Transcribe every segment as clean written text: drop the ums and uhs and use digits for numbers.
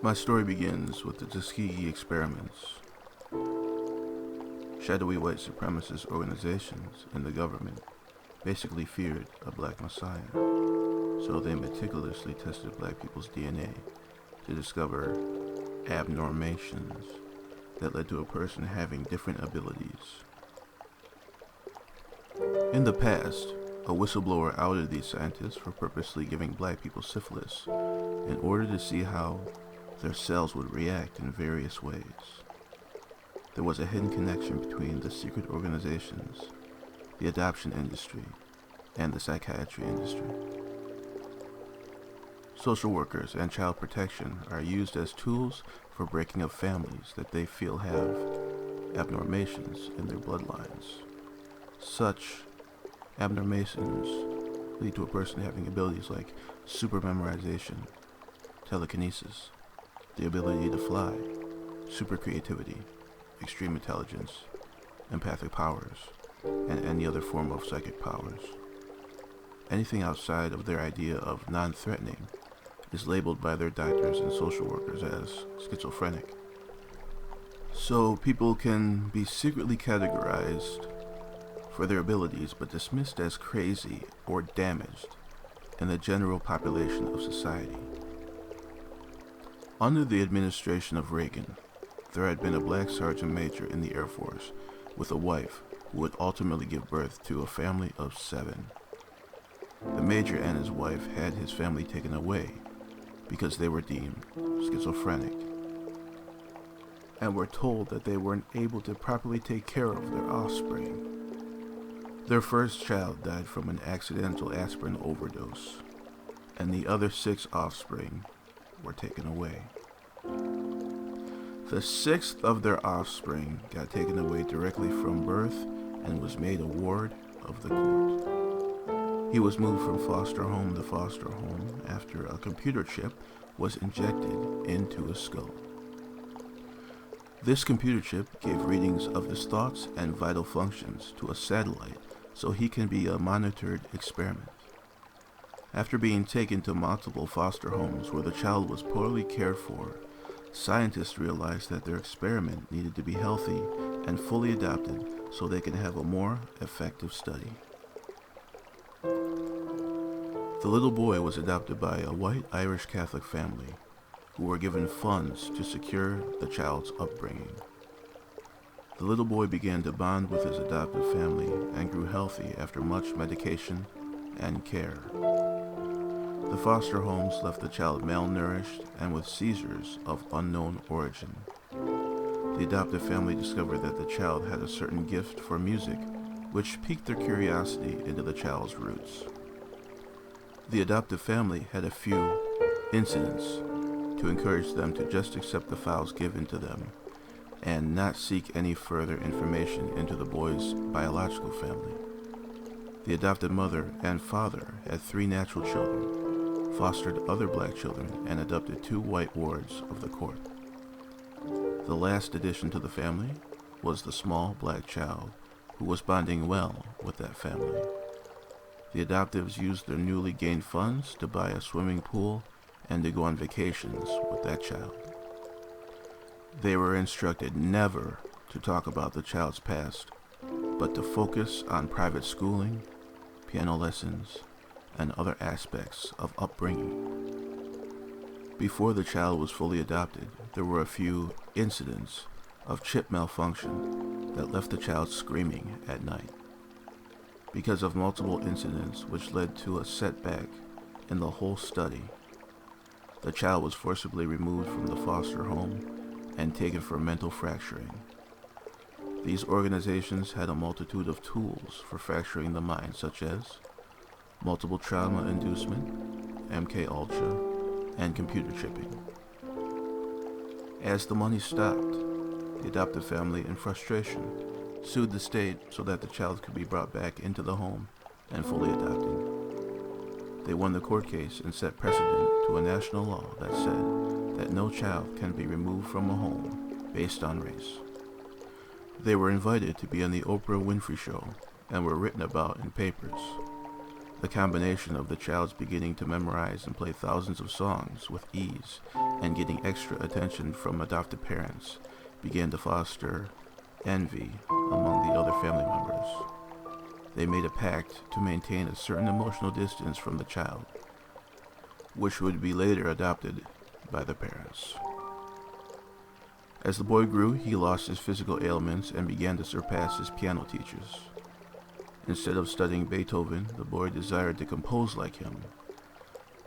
My story begins with the Tuskegee experiments. Shadowy white supremacist organizations in the government basically feared a black messiah, so they meticulously tested black people's DNA to discover abnormations that led to a person having different abilities. In the past, a whistleblower outed these scientists for purposely giving black people syphilis in order to see how their cells would react in various ways. There was a hidden connection between the secret organizations, the adoption industry, and the psychiatry industry. Social workers and child protection are used as tools for breaking up families that they feel have abnormations in their bloodlines. Such abnormations lead to a person having abilities like super memorization, telekinesis, the ability to fly, super creativity, extreme intelligence, empathic powers, and any other form of psychic powers. Anything outside of their idea of non-threatening is labeled by their doctors and social workers as schizophrenic. So people can be secretly categorized for their abilities but dismissed as crazy or damaged in the general population of society. Under the administration of Reagan, there had been a black sergeant major in the Air Force with a wife who would ultimately give birth to a family of 7. The major and his wife had his family taken away because they were deemed schizophrenic and were told that they weren't able to properly take care of their offspring. Their first child died from an accidental aspirin overdose, and the other 6 offspring were taken away. The 6th of their offspring got taken away directly from birth and was made a ward of the court. He was moved from foster home to foster home after a computer chip was injected into his skull. This computer chip gave readings of his thoughts and vital functions to a satellite so he can be a monitored experiment. After being taken to multiple foster homes where the child was poorly cared for, scientists realized that their experiment needed to be healthy and fully adapted so they could have a more effective study. The little boy was adopted by a white Irish Catholic family who were given funds to secure the child's upbringing. The little boy began to bond with his adoptive family and grew healthy after much medication and care. The foster homes left the child malnourished and with seizures of unknown origin. The adoptive family discovered that the child had a certain gift for music, which piqued their curiosity into the child's roots. The adoptive family had a few incidents to encourage them to just accept the files given to them and not seek any further information into the boy's biological family. The adopted mother and father had 3 natural children, fostered other black children, and adopted 2 white wards of the court. The last addition to the family was the small black child who was bonding well with that family. The adoptives used their newly gained funds to buy a swimming pool and to go on vacations with that child. They were instructed never to talk about the child's past, but to focus on private schooling, piano lessons, and other aspects of upbringing. Before the child was fully adopted, there were a few incidents of chip malfunction that left the child screaming at night. Because of multiple incidents which led to a setback in the whole study, the child was forcibly removed from the foster home and taken for mental fracturing. These organizations had a multitude of tools for fracturing the mind, such as multiple trauma inducement, MK-Ultra, and computer chipping. As the money stopped, the adoptive family, in frustration, sued the state so that the child could be brought back into the home and fully adopted. They won the court case and set precedent to a national law that said that no child can be removed from a home based on race. They were invited to be on the Oprah Winfrey Show and were written about in papers. The combination of the child's beginning to memorize and play thousands of songs with ease and getting extra attention from adoptive parents began to foster envy among the other family members. They made a pact to maintain a certain emotional distance from the child, which would be later adopted by the parents. As the boy grew, he lost his physical ailments and began to surpass his piano teachers. Instead of studying Beethoven, the boy desired to compose like him.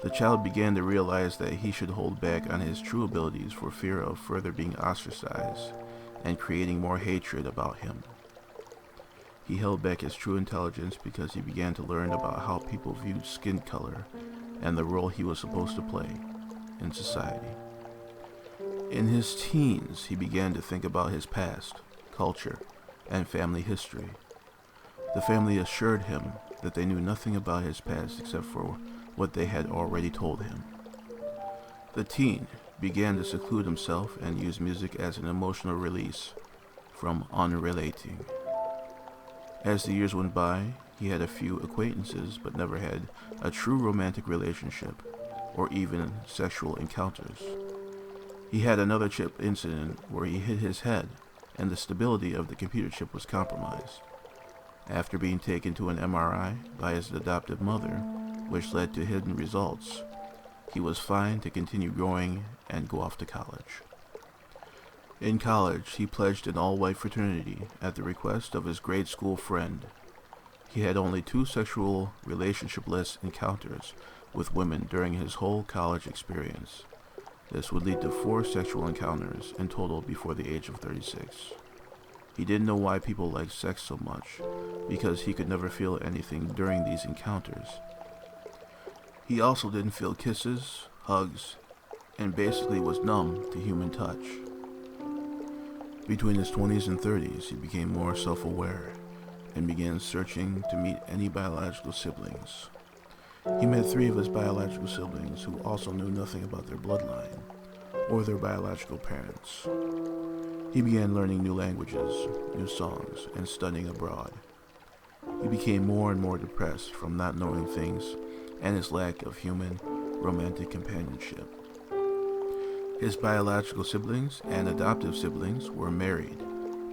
The child began to realize that he should hold back on his true abilities for fear of further being ostracized and creating more hatred about him. He held back his true intelligence because he began to learn about how people viewed skin color and the role he was supposed to play in society. In his teens, he began to think about his past, culture, and family history. The family assured him that they knew nothing about his past except for what they had already told him. The teen began to seclude himself and use music as an emotional release from unrelating. As the years went by, he had a few acquaintances but never had a true romantic relationship or even sexual encounters. He had another chip incident where he hit his head and the stability of the computer chip was compromised. After being taken to an MRI by his adoptive mother, which led to hidden results, he was fine to continue growing and go off to college. In college, he pledged an all-white fraternity at the request of his grade school friend. He had only 2 sexual relationship-less encounters with women during his whole college experience. This would lead to 4 sexual encounters in total before the age of 36. He didn't know why people liked sex so much, because he could never feel anything during these encounters. He also didn't feel kisses, hugs, and basically was numb to human touch. Between his 20s and 30s, he became more self-aware and began searching to meet any biological siblings. He met 3 of his biological siblings who also knew nothing about their bloodline or their biological parents. He began learning new languages, new songs, and studying abroad. He became more and more depressed from not knowing things and his lack of human, romantic companionship. His biological siblings and adoptive siblings were married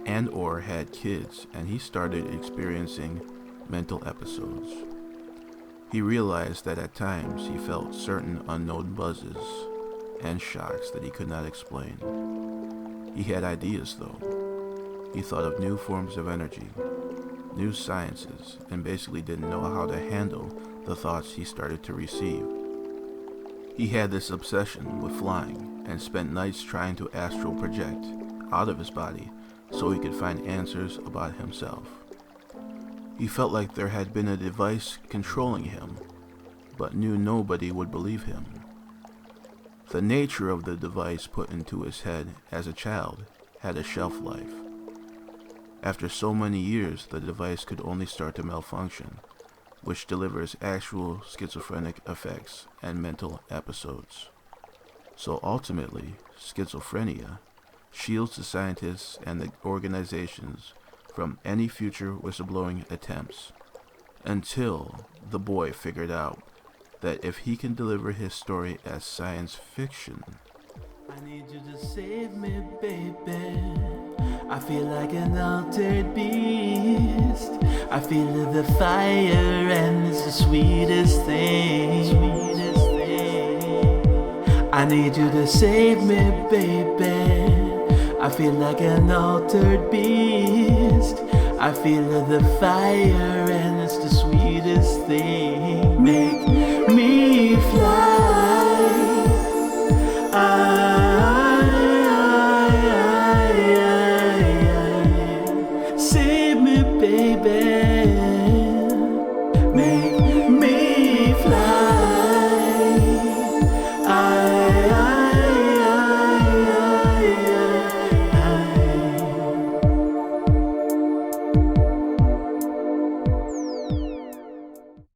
and or had kids, and he started experiencing mental episodes. He realized that at times he felt certain unknown buzzes and shocks that he could not explain. He had ideas, though. He thought of new forms of energy, new sciences, and basically didn't know how to handle the thoughts he started to receive. He had this obsession with flying and spent nights trying to astral project out of his body so he could find answers about himself. He felt like there had been a device controlling him, but knew nobody would believe him. The nature of the device put into his head as a child had a shelf life. After so many years, the device could only start to malfunction, which delivers actual schizophrenic effects and mental episodes. So ultimately, schizophrenia shields the scientists and the organizations from any future whistleblowing attempts, until the boy figured out that if he can deliver his story as science fiction. I need you to save me, baby. I feel like an altered beast. I feel the fire and it's the sweetest thing. I need you to save me, baby. I feel like an altered beast. I feel the fire and